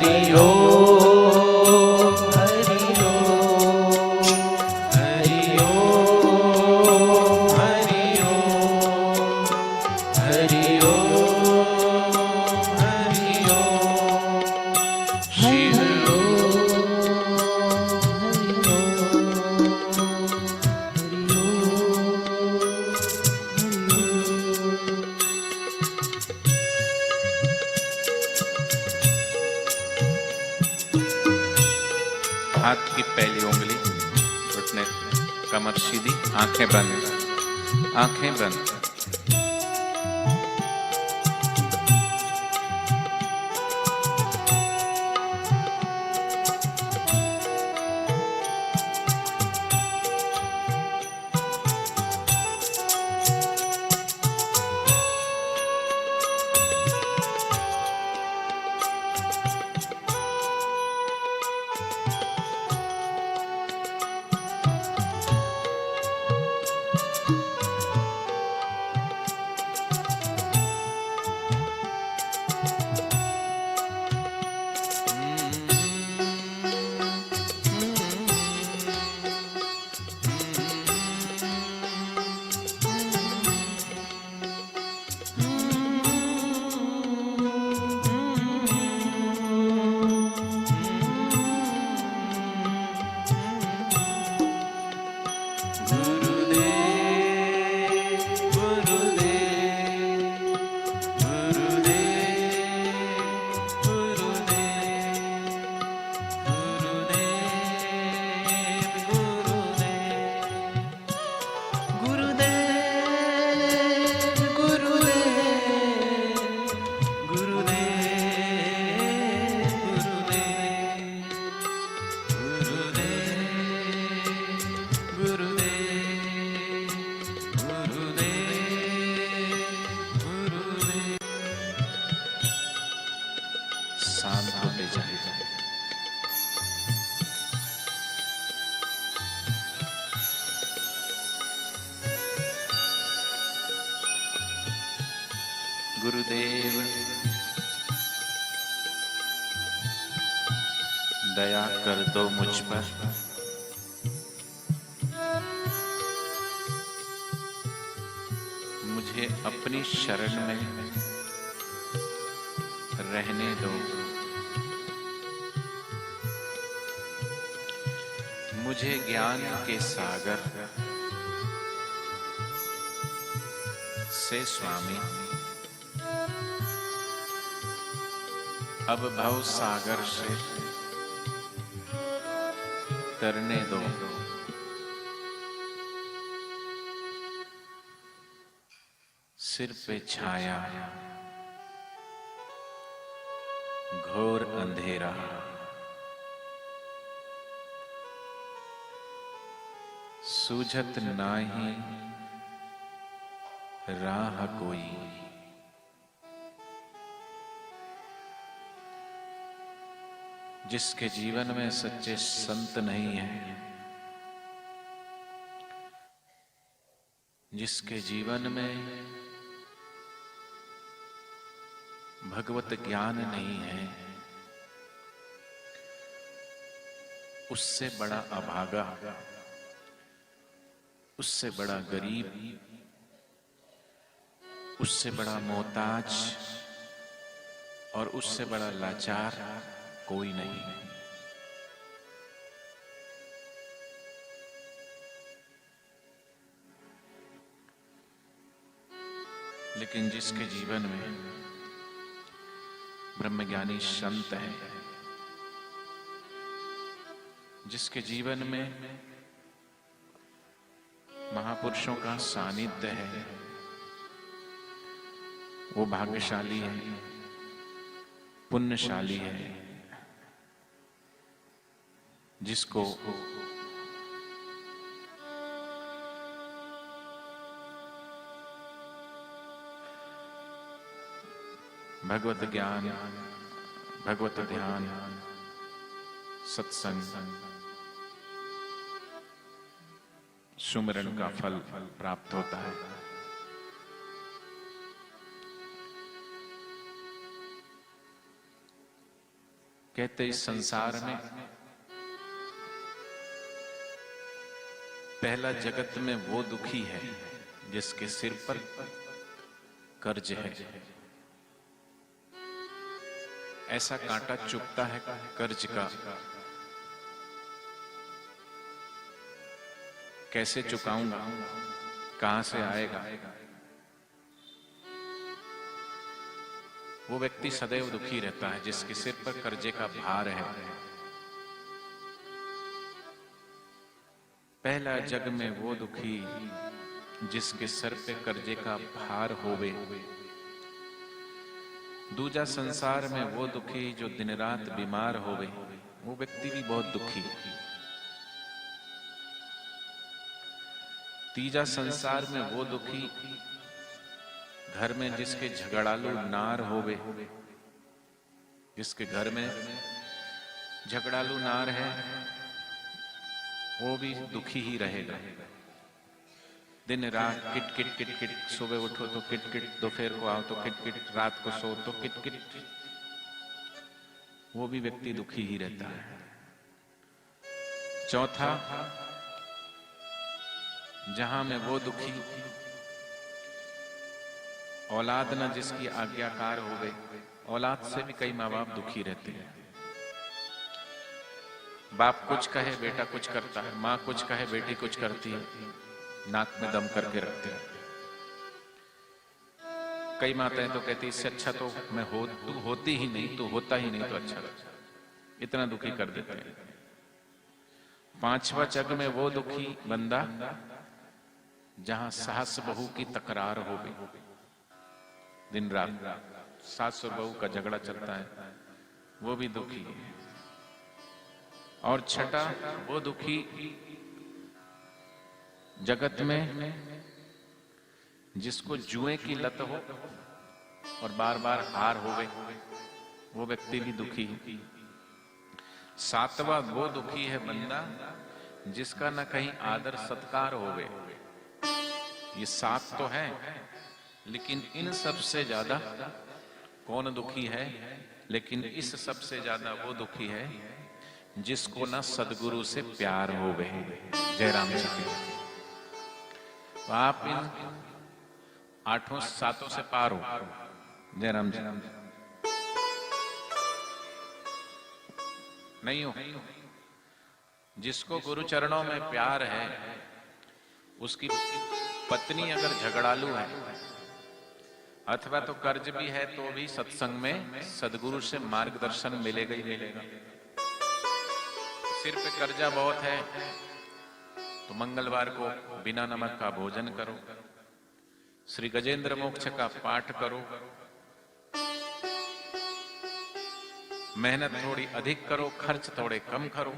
हरि ओम हरि ओम हरि ओम हरि ओम हरि ओम हरि ओम शिव हाथ की पहली उंगली घुटने, कमर सीधी, आंखें बंद, आंखें बंद। शांत होते जाए। गुरुदेव दया कर दो मुझ पर, मुझे अपनी शरण में रहने दो। मुझे ज्ञान के सागर से स्वामी अब भव सागर से तरने दो। सिर पे छाया घोर अंधेरा, सूझत नाही राह कोई। जिसके जीवन में सच्चे संत नहीं है, जिसके जीवन में भगवत ज्ञान नहीं है, उससे बड़ा अभागा, उससे बड़ा गरीब, उससे बड़ा मोहताज और उससे बड़ा लाचार कोई नहीं। लेकिन जिसके जीवन में ब्रह्मज्ञानी संत है, जिसके जीवन में महापुरुषों का सानिध्य है, वो भाग्यशाली है, पुण्यशाली है। जिसको भगवत ज्ञान, भगवत ध्यान, सत्संग, सुमिरन का फल प्राप्त होता है। कहते इस संसार में पहला जगत में वो दुखी है जिसके सिर पर कर्ज है। ऐसा कांटा चुभता है कर्ज का, कैसे चुकाऊंगा, कहां से आएगा। वो व्यक्ति सदैव दुखी रहता है जिसके सिर पर कर्जे का भार है। पहला जग में वो दुखी जिसके सर पे कर्जे का भार होवे। दूजा संसार में वो दुखी जो दिन रात बीमार होवे। वो व्यक्ति भी बहुत दुखी। तीजा संसार में वो दुखी घर में जिसके झगड़ालू नार होवे। जिसके घर में झगड़ालू नार है वो भी दुखी ही रहेगा। दिन रात किट किट किट किट, सुबह उठो तो किट किट, दोपहर को आओ तो किट किट, रात को सो तो किट किट, वो भी व्यक्ति दुखी ही रहता है। चौथा, जहां में वो दुखी औलाद न जिसकी आज्ञाकार हो गई। औलाद से भी कई माँ बाप दुखी रहते हैं। बाप कुछ कहे बेटा कुछ करता है, माँ कुछ कहे बेटी कुछ करती है, नाक में दम करके रखते हैं। कई माताएं तो कहती इससे अच्छा तो मैं तू होती ही नहीं, तू होता ही नहीं तो अच्छा, इतना दुखी कर देते हैं। पांचवा जग में वो दुखी बंदा जहां सास बहू की तकरार हो गई। दिन रात सास और बहू का झगड़ा चलता है, वो भी दुखी है। और छठा, वो दुखी जगत में जिसको जुए की लत हो और बार बार हार होवे, वो व्यक्ति भी दुखी है। सातवां, वो दुखी है बंदा जिसका न कहीं आदर सत्कार होवे। ये सात तो है, लेकिन इन सबसे ज्यादा कौन दुखी है? लेकिन इस सबसे ज्यादा वो दुखी है जिसको ना सदगुरु से प्यार हो गए। जयराम जी की। तो आप इन आठों सातों से पार हो। जयराम जी नहीं हो। जिसको गुरु चरणों में प्यार है, उसकी पत्नी अगर झगड़ालू है अथवा तो कर्ज भी है तो भी सत्संग में सदगुरु से मार्गदर्शन मिलेगा ही मिलेगा। सिर पे कर्जा बहुत है तो मंगलवार को बिना नमक का भोजन करो, श्री गजेंद्र मोक्ष का पाठ करो, मेहनत थोड़ी अधिक करो, खर्च थोड़े कम करो।